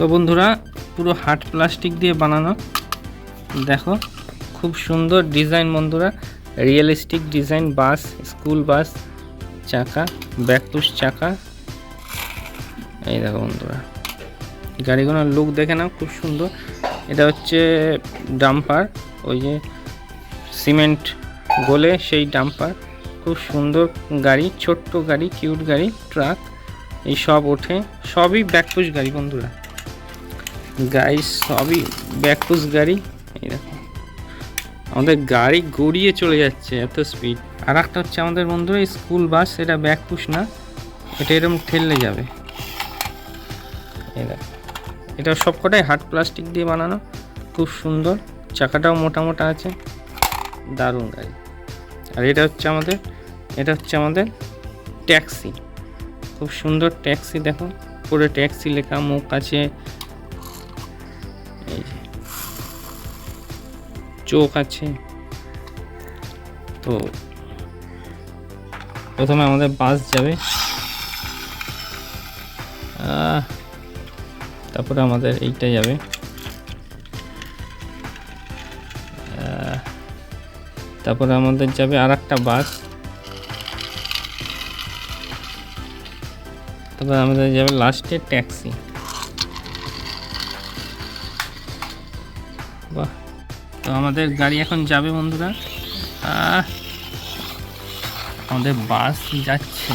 তো বন্ধুরা পুরো হার্ড প্লাস্টিক দিয়ে বানানো, দেখো খুব সুন্দর ডিজাইন বন্ধুরা, রিয়েলিস্টিক ডিজাইন। বাস, স্কুল বাস চাকা, ব্যাকপুশ চাকা। এই দেখো বন্ধুরা গাড়িগুলোর লুক দেখে নাও, খুব সুন্দর। এটা হচ্ছে ডাম্পার, ওই যে সিমেন্ট গলে সেই ডাম্পার। খুব সুন্দর গাড়ি, ছোট্ট গাড়ি, কিউট গাড়ি, ট্রাক এই সব ওঠে। সবই ব্যাকপুশ গাড়ি বন্ধুরা, গাইস সবই ব্যাকপুশ গাড়ি। এই দেখো আমাদের গাড়ি গড়িয়ে চলে যাচ্ছে, এত স্পিড। আর একটা হচ্ছে আমাদের বন্ধুরা স্কুল বাস, এটা ব্যাকপুশ না, এটা এরকম ঠেললে যাবে। এই দেখো এটা সবকটাই হার্ড প্লাস্টিক দিয়ে বানানো, খুব সুন্দর। চাকাটাও মোটা মোটা আছে, দারুণ গাড়ি। আর এটা হচ্ছে আমাদের ট্যাক্সি, খুব সুন্দর ট্যাক্সি। দেখো পুরো ট্যাক্সি লেখা, মুখ আছে, এই যে চোখ আছে। তো প্রথমে আমাদের বাস যাবে, তারপরে আমাদের এইটা যাবে, তারপরে আমাদের যাবে আর একটা বাস, তারপরে আমাদের যাবে লাস্টে ট্যাক্সি। বাহ, তো আমাদের গাড়ি এখন যাবে বন্ধুরা। আমাদের বাস যাচ্ছে,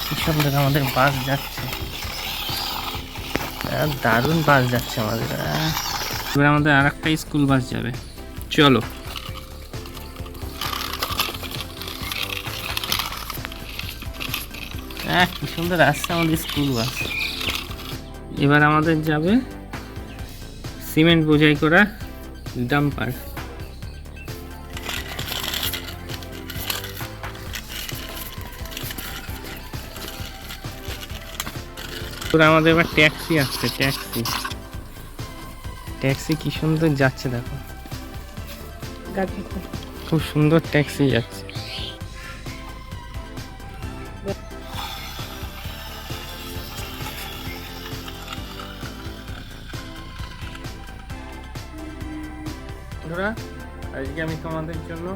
কি সুন্দর আমাদের বাস যাচ্ছে, দারুণ বাস যাচ্ছে আমাদের। এবার আমাদের আর একটা স্কুল বাস যাবে, চলো। কি সুন্দর আসছে আমাদের স্কুল বাস। এবার আমাদের যাবে সিমেন্ট বোঝাই করা ডাম্পার। আমাদের এবার ট্যাক্সি আসছে, ট্যাক্সি কি সুন্দর যাচ্ছে, দেখো খুব সুন্দর ট্যাক্সি যাচ্ছে। বন্ধুরা আজকে আমি তোমাদের জন্য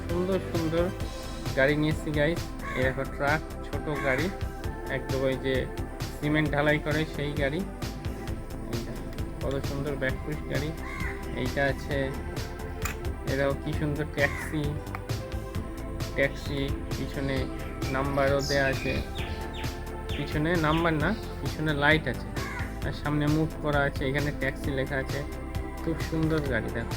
সুন্দর সুন্দর গাড়ি নিয়ে এসেছি গাইস। এই দেখো ট্রাক, ছোট গাড়ি, একদম ওই যে সিমেন্ট ঢালাই করে সেই গাড়ি। কত সুন্দর ব্যাকপুশ গাড়ি। এইটা আছে, এরাও কি সুন্দর ট্যাক্সি। পিছনে নাম্বারও দেওয়া আছে, পিছনে নাম্বার না, পিছনে লাইট আছে, আর সামনে মুভ করা আছে। এখানে ট্যাক্সি লেখা আছে, খুব সুন্দর গাড়ি। দেখো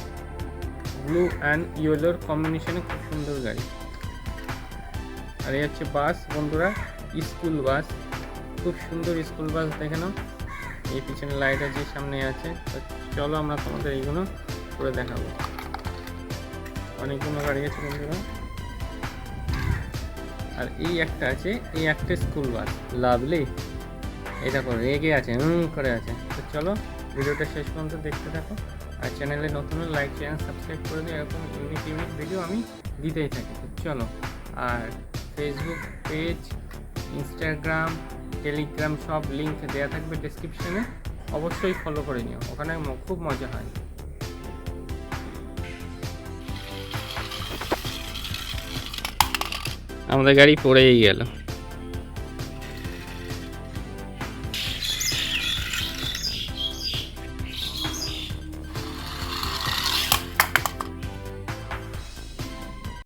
ব্লু অ্যান্ড ইয়েলোর কম্বিনেশনে খুব সুন্দর গাড়ি। আর এই হচ্ছে বাস বন্ধুরা, স্কুল বাস, খুব সুন্দর স্কুল বাস। দেখে নাও, এই পিছনে লাইট আছে, সামনে আছে। চলো আমরা তোমাদের এইগুলো করে দেখাবো। অনেকগুলো গাড়ি আছে বন্ধুরা। আর এই একটা আছে, এই একটা স্কুল বাস, লাভলি। এটা করে রেগে আছে, করে আছে। তো চলো ভিডিওটা শেষ পর্যন্ত দেখতে থাকো। আর চ্যানেলে নতুন লাইক, চ্যানেল সাবস্ক্রাইব করে দিই, এরকম ইউনিক ভিডিও আমি দিতেই থাকি। তো চলো। আর ফেসবুক পেজ, ইনস্টাগ্রাম, টেলিগ্রাম সব লিঙ্ক দেওয়া থাকবে ডেসক্রিপশনে, অবশ্যই ফলো করে নিও, ওখানে খুব মজা হয়। আমাদের গাড়ি পড়েই গেল।